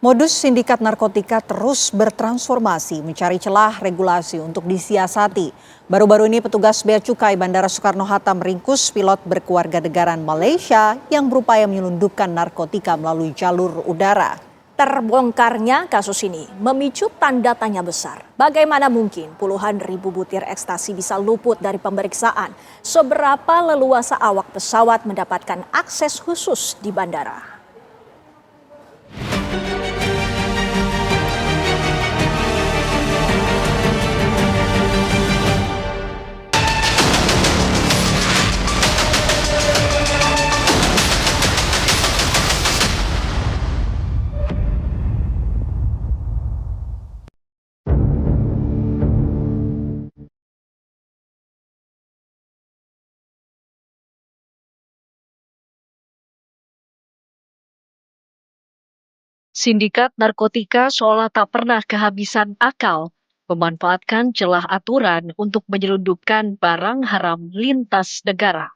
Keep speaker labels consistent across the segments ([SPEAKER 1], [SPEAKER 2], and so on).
[SPEAKER 1] Modus sindikat narkotika terus bertransformasi mencari celah regulasi untuk disiasati. Baru-baru ini petugas Bea Cukai Bandara Soekarno-Hatta meringkus pilot berkewarganegaraan Malaysia yang berupaya menyelundupkan narkotika melalui jalur udara.
[SPEAKER 2] Terbongkarnya kasus ini memicu tanda tanya besar. Bagaimana mungkin puluhan ribu butir ekstasi bisa luput dari pemeriksaan? Seberapa leluasa awak pesawat mendapatkan akses khusus di bandara?
[SPEAKER 3] Sindikat narkotika seolah tak pernah kehabisan akal, memanfaatkan celah aturan untuk menyelundupkan barang haram lintas negara.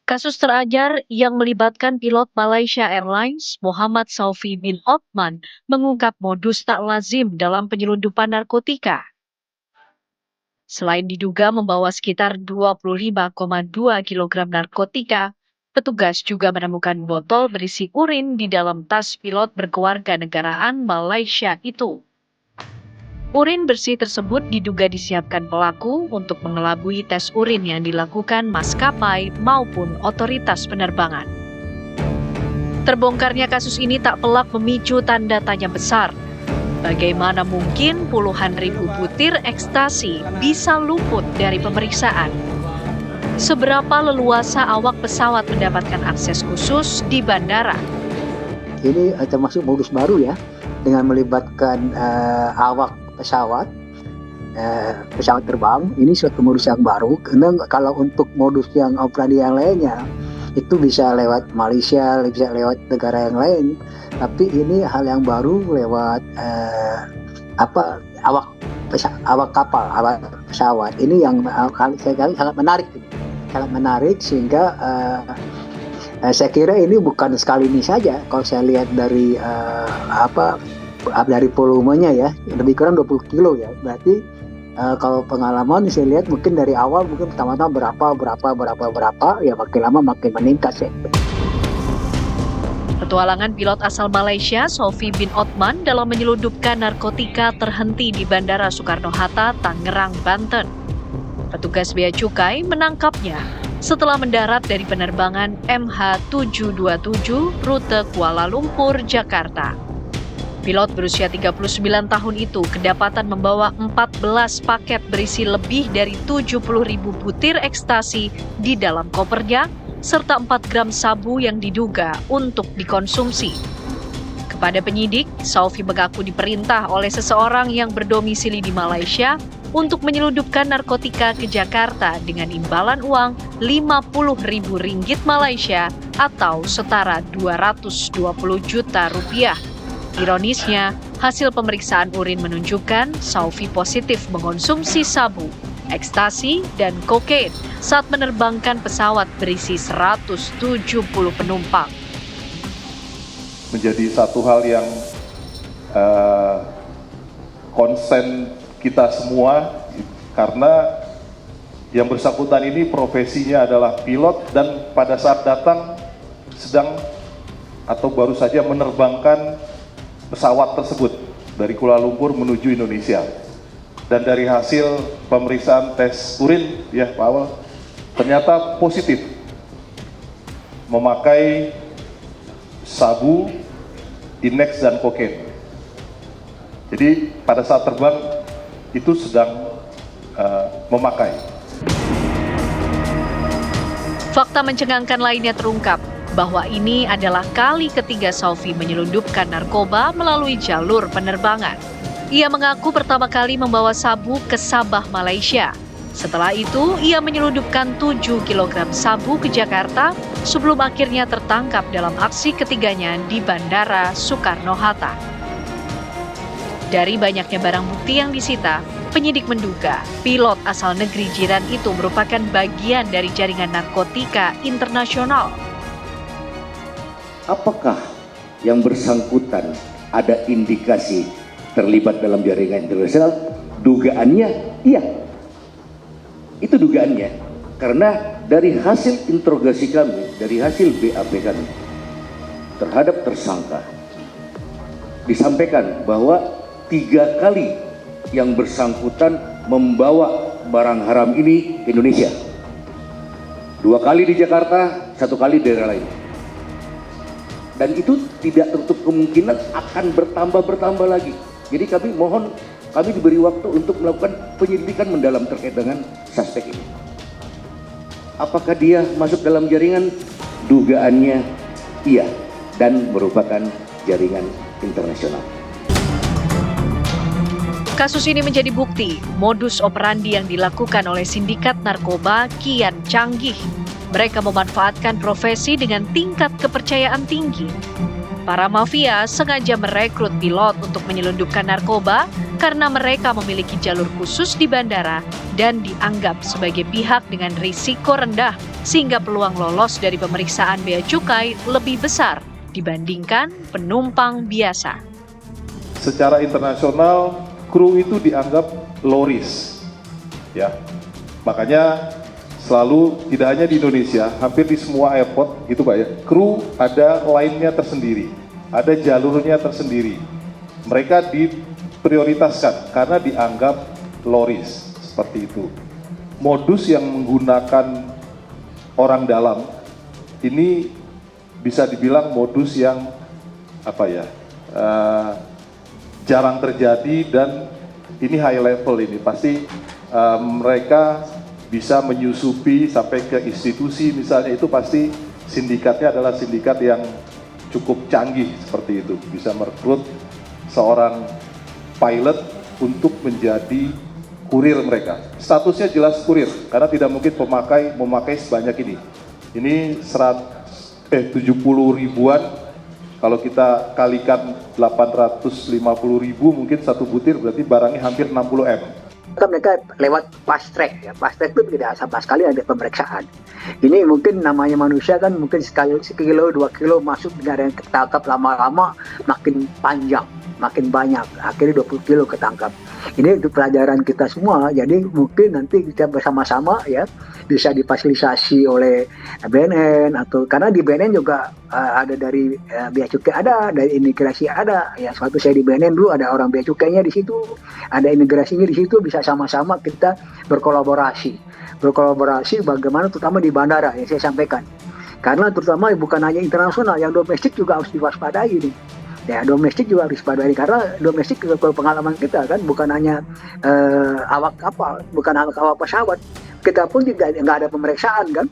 [SPEAKER 3] Kasus terajar yang melibatkan pilot Malaysia Airlines, Muhammad Saufi bin Othman, mengungkap modus tak lazim dalam penyelundupan narkotika. Selain diduga membawa sekitar 25,2 kg narkotika, petugas juga menemukan botol berisi urin di dalam tas pilot berkewarganegaraan Malaysia itu. Urin bersih tersebut diduga disiapkan pelaku untuk mengelabui tes urin yang dilakukan maskapai maupun otoritas penerbangan. Terbongkarnya kasus ini tak pelak memicu tanda tanya besar. Bagaimana mungkin puluhan ribu butir ekstasi bisa luput dari pemeriksaan? Seberapa leluasa awak pesawat mendapatkan akses khusus di bandara?
[SPEAKER 4] Ini termasuk modus baru ya, dengan melibatkan awak pesawat terbang. Ini suatu modus yang baru, karena kalau untuk modus yang operandi yang lainnya, itu bisa lewat Malaysia, bisa lewat negara yang lain. Tapi ini hal yang baru lewat awak kapal, awak pesawat. Ini yang sangat menarik. Sangat menarik sehingga saya kira ini bukan sekali ini saja. Kalau saya lihat dari dari volumenya ya, lebih kurang 20 kilo ya. Berarti kalau pengalaman saya lihat mungkin dari awal mungkin pertama-tama berapa ya, makin lama makin meningkat ya.
[SPEAKER 3] Petualangan pilot asal Malaysia, Saufi bin Othman, dalam menyelundupkan narkotika terhenti di Bandara Soekarno-Hatta, Tangerang, Banten. Petugas Bea Cukai menangkapnya setelah mendarat dari penerbangan MH727 rute Kuala Lumpur, Jakarta. Pilot berusia 39 tahun itu kedapatan membawa 14 paket berisi lebih dari 70.000 butir ekstasi di dalam kopernya, serta 4 gram sabu yang diduga untuk dikonsumsi. Kepada penyidik, Saufi mengaku diperintah oleh seseorang yang berdomisili di Malaysia untuk menyelundupkan narkotika ke Jakarta dengan imbalan uang Rp50.000 Malaysia atau setara 220 juta rupiah. Ironisnya, hasil pemeriksaan urin menunjukkan Saufi positif mengonsumsi sabu, ekstasi, dan kokain saat menerbangkan pesawat berisi 170 penumpang.
[SPEAKER 5] Menjadi satu hal yang konsen kita semua, karena yang bersangkutan ini profesinya adalah pilot dan pada saat datang sedang atau baru saja menerbangkan pesawat tersebut dari Kuala Lumpur menuju Indonesia. Dan dari hasil pemeriksaan tes urin ya Pak Awal, ternyata positif memakai sabu, inex, dan kokain. Jadi pada saat terbang itu sedang memakai.
[SPEAKER 3] Fakta mencengangkan lainnya terungkap bahwa ini adalah kali ketiga Saufi menyelundupkan narkoba melalui jalur penerbangan. Ia mengaku pertama kali membawa sabu ke Sabah, Malaysia. Setelah itu, ia menyelundupkan 7 kg sabu ke Jakarta sebelum akhirnya tertangkap dalam aksi ketiganya di Bandara Soekarno-Hatta. Dari banyaknya barang bukti yang disita, penyidik menduga pilot asal negeri jiran itu merupakan bagian dari jaringan narkotika internasional.
[SPEAKER 6] Apakah yang bersangkutan ada indikasi terlibat dalam jaringan internasional, dugaannya iya. Itu dugaannya. Karena dari hasil interogasi kami, dari hasil BAP kami terhadap tersangka, disampaikan bahwa 3 kali yang bersangkutan membawa barang haram ini ke Indonesia. 2 kali di Jakarta, 1 kali di daerah lain. Dan itu tidak tertutup kemungkinan akan bertambah lagi. Jadi kami mohon, kami diberi waktu untuk melakukan penyelidikan mendalam terkait dengan suspek ini. Apakah dia masuk dalam jaringan? Dugaannya iya, dan merupakan jaringan internasional.
[SPEAKER 3] Kasus ini menjadi bukti modus operandi yang dilakukan oleh sindikat narkoba kian canggih. Mereka memanfaatkan profesi dengan tingkat kepercayaan tinggi. Para mafia sengaja merekrut pilot untuk menyelundupkan narkoba karena mereka memiliki jalur khusus di bandara dan dianggap sebagai pihak dengan risiko rendah sehingga peluang lolos dari pemeriksaan bea cukai lebih besar dibandingkan penumpang biasa.
[SPEAKER 5] Secara internasional, kru itu dianggap low risk, ya. Makanya selalu tidak hanya di Indonesia, hampir di semua airport gitu Pak ya, kru ada line-nya tersendiri, ada jalurnya tersendiri. Mereka diprioritaskan karena dianggap low risk, seperti itu. Modus yang menggunakan orang dalam ini bisa dibilang modus yang jarang terjadi, dan ini high level ini. Pasti mereka bisa menyusupi sampai ke institusi misalnya, itu pasti sindikatnya adalah sindikat yang cukup canggih seperti itu. Bisa merekrut seorang pilot untuk menjadi kurir mereka. Statusnya jelas kurir, karena tidak mungkin memakai sebanyak ini. Ini 70 ribuan, kalau kita kalikan 850.000 mungkin satu butir, berarti barangnya hampir 60 M.
[SPEAKER 4] Kan mereka lewat fast track ya. Fast track itu tidak sama sekali ada pemeriksaan. Ini mungkin namanya manusia kan, mungkin sekilo 2 kilo masuk, tidak ada yang ketangkap, lama-lama makin panjang, makin banyak, akhirnya 20 kilo ketangkap. Ini untuk pelajaran kita semua, jadi mungkin nanti kita bersama-sama ya bisa difasilitasi oleh BNN, atau karena di BNN juga ada dari bea cukai, ada dari imigrasi, ada ya. Suatu saya di BNN dulu ada orang bea cukainya di situ, ada imigrasinya di situ, bisa sama-sama kita berkolaborasi bagaimana terutama di bandara yang saya sampaikan, karena terutama bukan hanya internasional, yang domestik juga harus diwaspadai nih. Ya, domestik juga harus waspadai, karena domestik kalau pengalaman kita kan bukan hanya awak kapal, bukan awak pesawat, kita pun juga nggak ada pemeriksaan kan.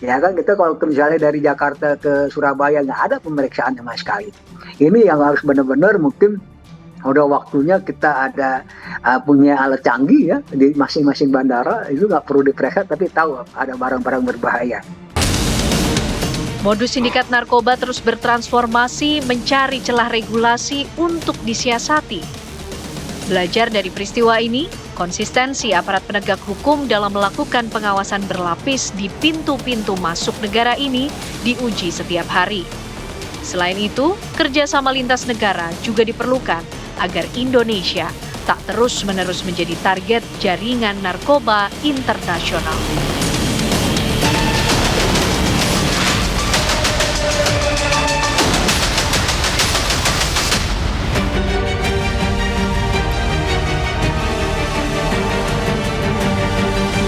[SPEAKER 4] Ya kan, kita kalau misalnya dari Jakarta ke Surabaya nggak ada pemeriksaan sama sekali. Ini yang harus benar-benar mungkin udah waktunya kita ada punya alat canggih ya di masing-masing bandara, itu nggak perlu diperiksa tapi tahu ada barang-barang berbahaya.
[SPEAKER 3] Modus sindikat narkoba terus bertransformasi mencari celah regulasi untuk disiasati. Belajar dari peristiwa ini, konsistensi aparat penegak hukum dalam melakukan pengawasan berlapis di pintu-pintu masuk negara ini diuji setiap hari. Selain itu, kerjasama lintas negara juga diperlukan agar Indonesia tak terus-menerus menjadi target jaringan narkoba internasional.